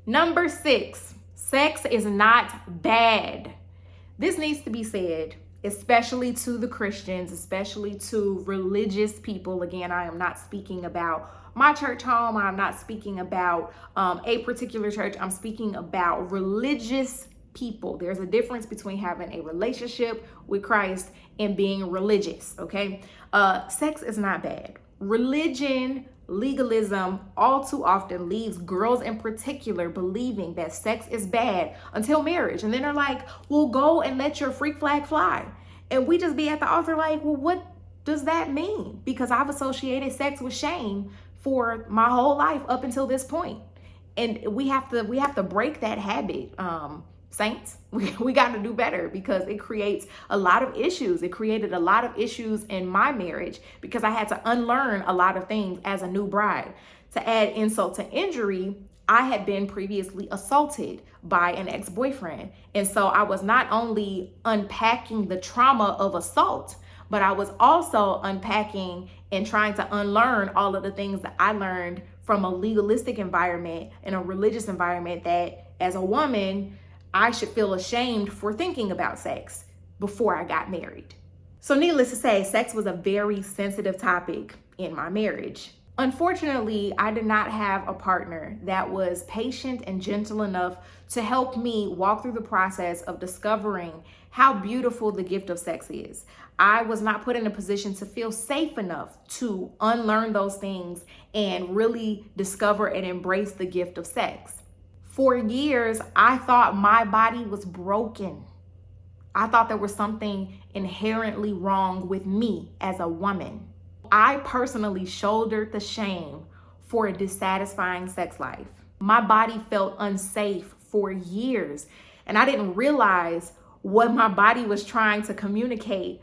Number 6, sex is not bad. This needs to be said, especially to the Christians, especially to religious people. Again, I am not speaking about my church home. I'm not speaking about a particular church. I'm speaking about religious people. There's a difference between having a relationship with Christ and being religious, okay? Sex is not bad. Religion, legalism all too often leaves girls in particular believing that sex is bad until marriage. And then they're like, well, go and let your freak flag fly. And we just be at the altar like, well, what does that mean? Because I've associated sex with shame for my whole life up until this point. And we have to break that habit. Saints, we got to do better, because it creates a lot of issues. It created a lot of issues in my marriage because I had to unlearn a lot of things as a new bride. To add insult to injury, I had been previously assaulted by an ex-boyfriend. And so I was not only unpacking the trauma of assault, but I was also unpacking and trying to unlearn all of the things that I learned from a legalistic environment and a religious environment, that as a woman, I should feel ashamed for thinking about sex before I got married. So needless to say, sex was a very sensitive topic in my marriage. Unfortunately, I did not have a partner that was patient and gentle enough to help me walk through the process of discovering how beautiful the gift of sex is. I was not put in a position to feel safe enough to unlearn those things and really discover and embrace the gift of sex. For years, I thought my body was broken. I thought there was something inherently wrong with me as a woman. I personally shouldered the shame for a dissatisfying sex life. My body felt unsafe for years, and I didn't realize what my body was trying to communicate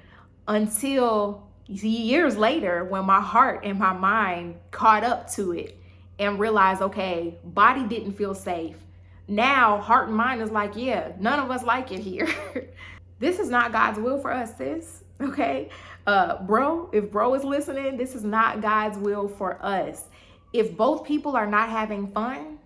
until years later, when my heart and my mind caught up to it and realized, okay, body didn't feel safe. Now heart and mind is like, yeah, none of us like it here. This is not God's will for us, sis. Okay, bro, if bro is listening, this is not God's will for us. If both people are not having fun,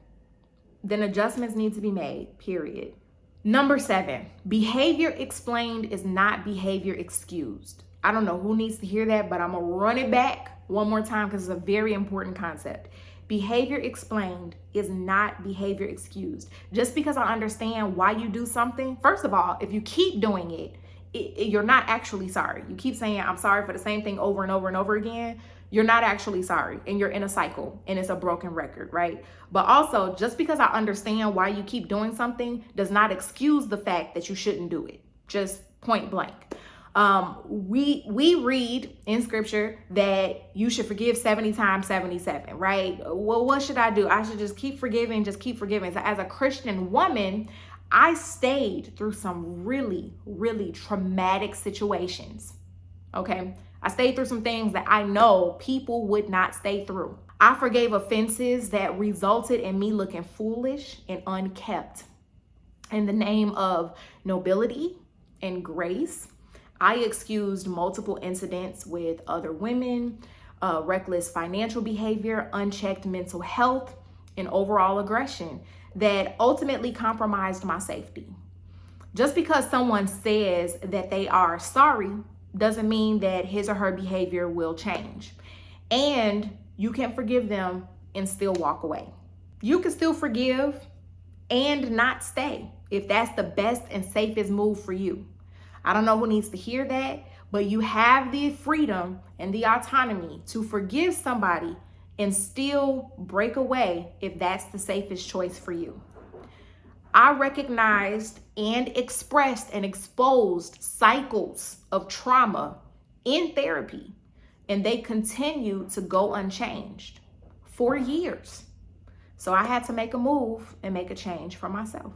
then adjustments need to be made, period. Number 7, behavior explained is not behavior excused. I don't know who needs to hear that, but I'm gonna run it back one more time because it's a very important concept. Behavior explained is not behavior excused. Just because I understand why you do something, first of all, if you keep doing it, you're not actually sorry. You keep saying, I'm sorry for the same thing over and over and over again. You're not actually sorry, and you're in a cycle, and it's a broken record, right? But also, just because I understand why you keep doing something does not excuse the fact that you shouldn't do it. Just point blank. We read in scripture that you should forgive 70 times 77, right? Well, what should I do? I should just keep forgiving, just keep forgiving. So as a Christian woman, I stayed through some really, really traumatic situations, okay? I stayed through some things that I know people would not stay through. I forgave offenses that resulted in me looking foolish and unkept. In the name of nobility and grace, I excused multiple incidents with other women, reckless financial behavior, unchecked mental health, and overall aggression that ultimately compromised my safety. Just because someone says that they are sorry doesn't mean that his or her behavior will change. And you can forgive them and still walk away. You can still forgive and not stay if that's the best and safest move for you. I don't know who needs to hear that, but you have the freedom and the autonomy to forgive somebody and still break away if that's the safest choice for you. I recognized and expressed and exposed cycles of trauma in therapy, and they continue to go unchanged for years. So I had to make a move and make a change for myself.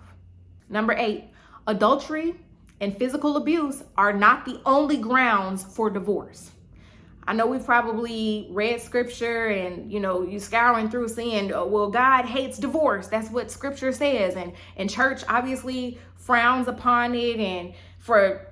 Number 8, adultery and physical abuse are not the only grounds for divorce. I know we've probably read scripture and, you scouring through saying, well, God hates divorce. That's what scripture says. And church obviously frowns upon it. And for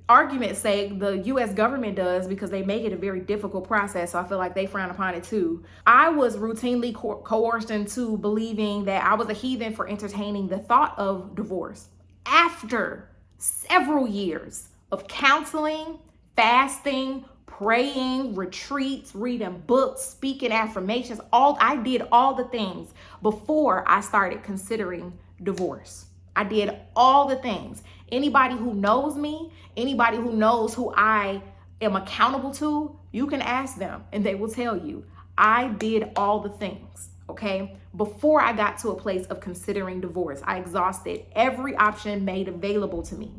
argument's sake, the US government does, because they make it a very difficult process. So I feel like they frown upon it too. I was routinely coerced into believing that I was a heathen for entertaining the thought of divorce. After several years of counseling, fasting, praying, retreats, reading books, speaking affirmations, I did all the things before I started considering divorce. I did all the things. Anybody who knows me, anybody who knows who I am accountable to, you can ask them and they will tell you I did all the things, okay? Before I got to a place of considering divorce, I exhausted every option made available to me.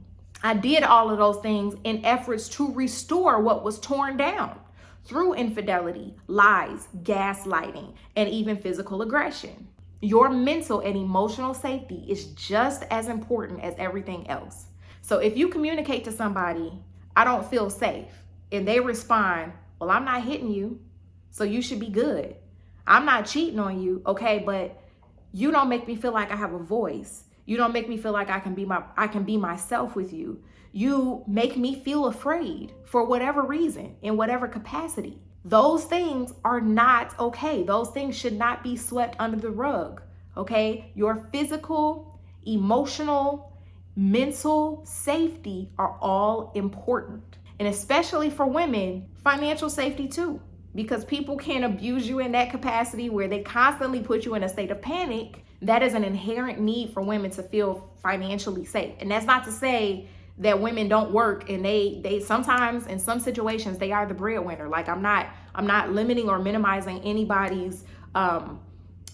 I did all of those things in efforts to restore what was torn down through infidelity, lies, gaslighting, and even physical aggression. Your mental and emotional safety is just as important as everything else. So if you communicate to somebody, I don't feel safe, and they respond, well, I'm not hitting you, so you should be good. I'm not cheating on you, okay, but you don't make me feel like I have a voice. You don't make me feel like I can be myself with you. You make me feel afraid for whatever reason, in whatever capacity. Those things are not okay. Those things should not be swept under the rug, okay? Your physical, emotional, mental safety are all important. And especially for women, financial safety too, because people can abuse you in that capacity where they constantly put you in a state of panic. That is an inherent need for women to feel financially safe. And that's not to say that women don't work, and they sometimes, in some situations, they are the breadwinner. Like, I'm not limiting or minimizing anybody's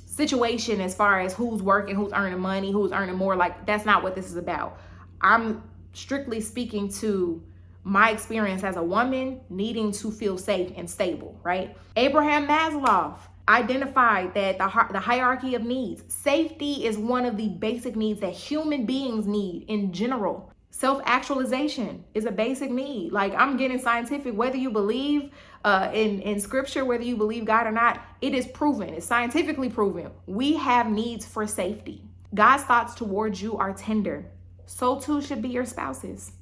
situation as far as who's working, who's earning money, who's earning more. Like, that's not what this is about. I'm strictly speaking to my experience as a woman needing to feel safe and stable, right? Abraham Maslow identified that the hierarchy of needs, safety is one of the basic needs that human beings need in general. Self-actualization is a basic need. Like, I'm getting scientific, whether you believe in scripture, whether you believe God or not, it is proven, it's scientifically proven. We have needs for safety. God's thoughts towards you are tender. So too should be your spouse's.